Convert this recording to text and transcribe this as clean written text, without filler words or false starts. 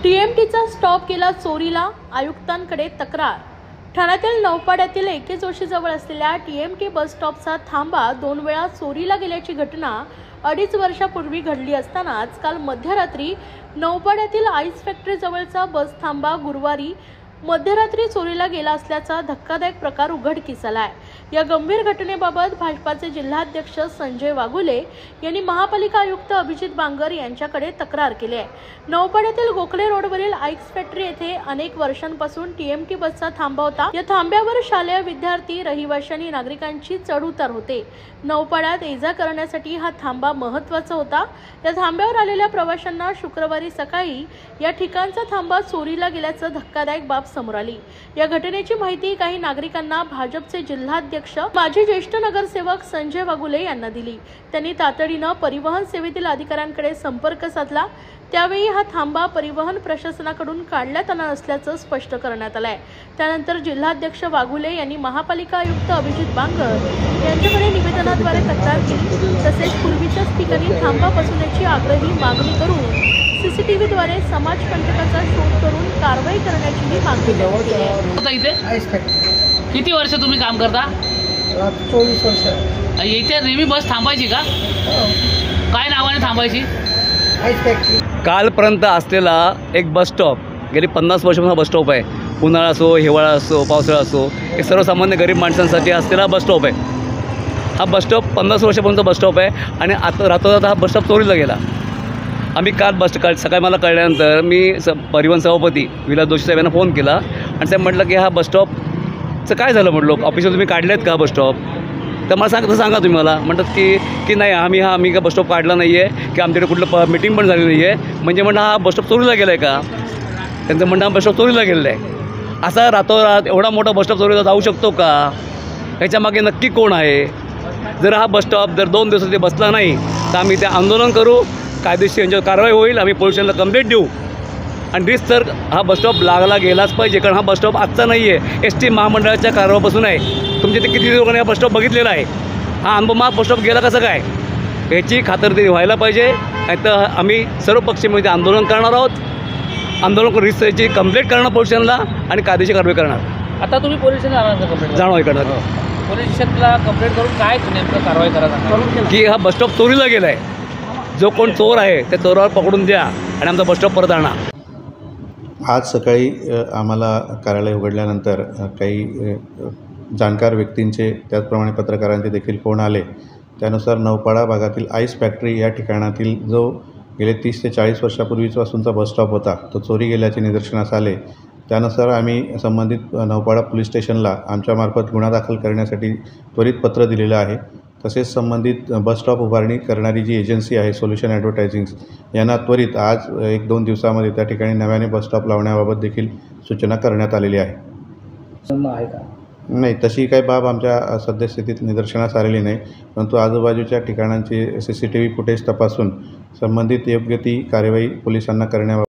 टीएमटीचा stop केला चोरीला, आयुक्तांकडे तक्रार। ठाण्यातील नौपाड्यातील एके जोशीजवळ असलेल्या टीएमटी बस स्टॉपचा थांबा 2 वेळा चोरीला गेल्याची घटना 2.5 वर्षापूर्वी घडली असतानाच काल मध्यरात्री नौपाड्यातील आईस फॅक्टरी जवळचा बस थांबा गुरुवारी मध्यरात्री चोरीला गेला असल्याचा धक्कादायक प्रकार उघडकीस आलाय। या गंभीर घटनेबाबत भाजपाचे जिल्हाध्यक्ष संजय वाघुले यांनी महापालिका आयुक्त अभिजित बांगर यांच्याकडे तक्रार केली आहे। नौपाड्यातील गोखले रोडवरील आईस फॅक्टरी येथे अनेक वर्षांपासून टीएमटी बसचा थांबा होता। या थांब्यावर शालेय विद्यार्थी, रहिवासी आणि नागरिकांची चढ-उतार होते। नौपाड्यात ये-जा करण्यासाठी हा थांबा महत्त्वाचा होता। या थांब्यावर आलेल्या प्रवाशांना शुक्रवारी सकाळी या ठिकाणचा थांबा चोरीला गेल्याचं धक्कादायक बाब समोर आली। या घटनेची माहिती काही नागरिकांना भाजपचे जिल्हाध्यक्ष माजी ज्येष्ठ नगरसेवक संजय वाघुले यांना दिली। त्यांनी तातडीनं परिवहन सेवेतील अधिकाऱ्यांकडे संपर्क साधला। त्यावेळी हा थांबा परिवहन प्रशासनाकडून काढण्यात आला नसल्याचं स्पष्ट करण्यात आलंय। त्यानंतर जिल्हाध्यक्ष वाघुले यांनी महापालिका आयुक्त अभिजित बांगर यांच्याकडे निवेदनाद्वारे तक्रार केली। तसेच पूर्वीच्याच ठिकाणी थांबा बसवण्याची आग्रही मागणी करून सीसीटीव्हीद्वारे समाजकंटकाचा शोध करून कारवाई करण्याची मागणी केली आहे। किती वर्ष तुम्ही काम करता? 24 वर्ष। इथे नेहमी बस थांबायची का? काय नावाने थांबायची? Ice factory. कालपर्यंत असलेला एक बस स्टॉप गेली 50 वर्षापासून बस स्टॉप आहे। उन्हाळा असो, हिवाळा असो, पावसाळा असो, एक सर्वसामान्य गरीब माणसांसाठी असलेला बस स्टॉप आहे। हा बस स्टॉप 50 वर्षापर्यंत बस स्टॉप आहे आणि आता रातोरात हा बस स्टॉप चोरीला गेला। आम्ही काल सकाळी मला कळल्यानंतर मी परिवहन सभापती विलास जोशी साहेबांना फोन केला आणि साहेब म्हटलं की हा बस स्टॉपचं काय झालं म्हटलं, ऑफिसवर तुम्ही काढलेत का बस स्टॉप? तर मला सांगा तुम्ही मला म्हणतात की नाही आम्ही का बस स्टॉप काढला नाही आहे, की आमच्याकडे कुठलं मीटिंग पण झाली नाही आहे, म्हणजे म्हणणं हा बस स्टॉप चोरीला गेला आहे का? त्यांचं म्हणणं हा बस स्टॉप चोरीला गेलेला आहे। असा रातोरात एवढा मोठा बस स्टॉप चोरीला जाऊ शकतो का? ह्याच्यामागे नक्की कोण आहे? जर हा बस स्टॉप जर 2 दिवसात बसला नाही तर आम्ही ते आंदोलन करू, कायदेशीर यांच्यावर कारवाई होईल, आम्ही पोलीस स्टेशनला कंप्लेंट देऊ आणि रितसर हा बस स्टॉप लागला गेलाच पाहिजे। कारण हा बस स्टॉप आजचा नाही आहे, एस टी महामंडळाच्या कारभारापासून आहे। तुमच्या ते किती लोकांनी हा बस स्टॉप बघितलेला आहे। हा अनुभव बस स्टॉप गेला कसं काय याची खातरदारी व्हायला पाहिजे। नाही तर आम्ही सर्व पक्षामध्ये आंदोलन करणार आहोत। आंदोलन करून रितसरची कंप्लेंट करणार पोलीस स्टेशनला आणि कायदेशीर कारवाई करणार। आता तुम्ही पोलीस स्टेशनला जाणवाई करणार। पोलीस स्टेशनला कंप्लेंट करून काय नेमकं कारवाई करायला की हा बस स्टॉप चोरीला गेला आहे। जो कोण चोर आहे त्या चोरावर पकडून द्या आणि आमचा बस स्टॉप परत आणा। आज सकाळी आम्हाला कार्यालय उघडल्यानंतर काही जाणकार व्यक्तींचे त्याचप्रमाणे पत्रकारांचे देखील फोन आले। त्यानुसार नौपाडा भागातील आईस फॅक्टरी या ठिकाणातील जो गेले 30 ते 40 वर्षापूर्वीपासूनचा बस स्टॉप होता तो चोरी गेल्याचे निदर्शनास आले। त्यानुसार आम्ही संबंधित नौपाडा पोलीस स्टेशनला आमच्यामार्फत गुन्हा दाखल करण्यासाठी त्वरित पत्र दिलेलं आहे। तसेच संबंधित बस स्टॉप उभारणी करणारी जी एजन्सी आहे सोल्युशन ॲडव्हर्टायझिंग यांना त्वरित आज 1-2 दिवसामध्ये त्या ठिकाणी नव्याने बस स्टॉप लावण्याबाबत देखील सूचना करण्यात आलेली आहे। नाही, तशी काही बाब आमच्या सद्यस्थितीत निदर्शनास आलेली नाही, परंतु आजूबाजूच्या ठिकाणांची CCTV फुटेज तपासून संबंधित योग्य ती कार्यवाही पोलिसांना करण्याबाबत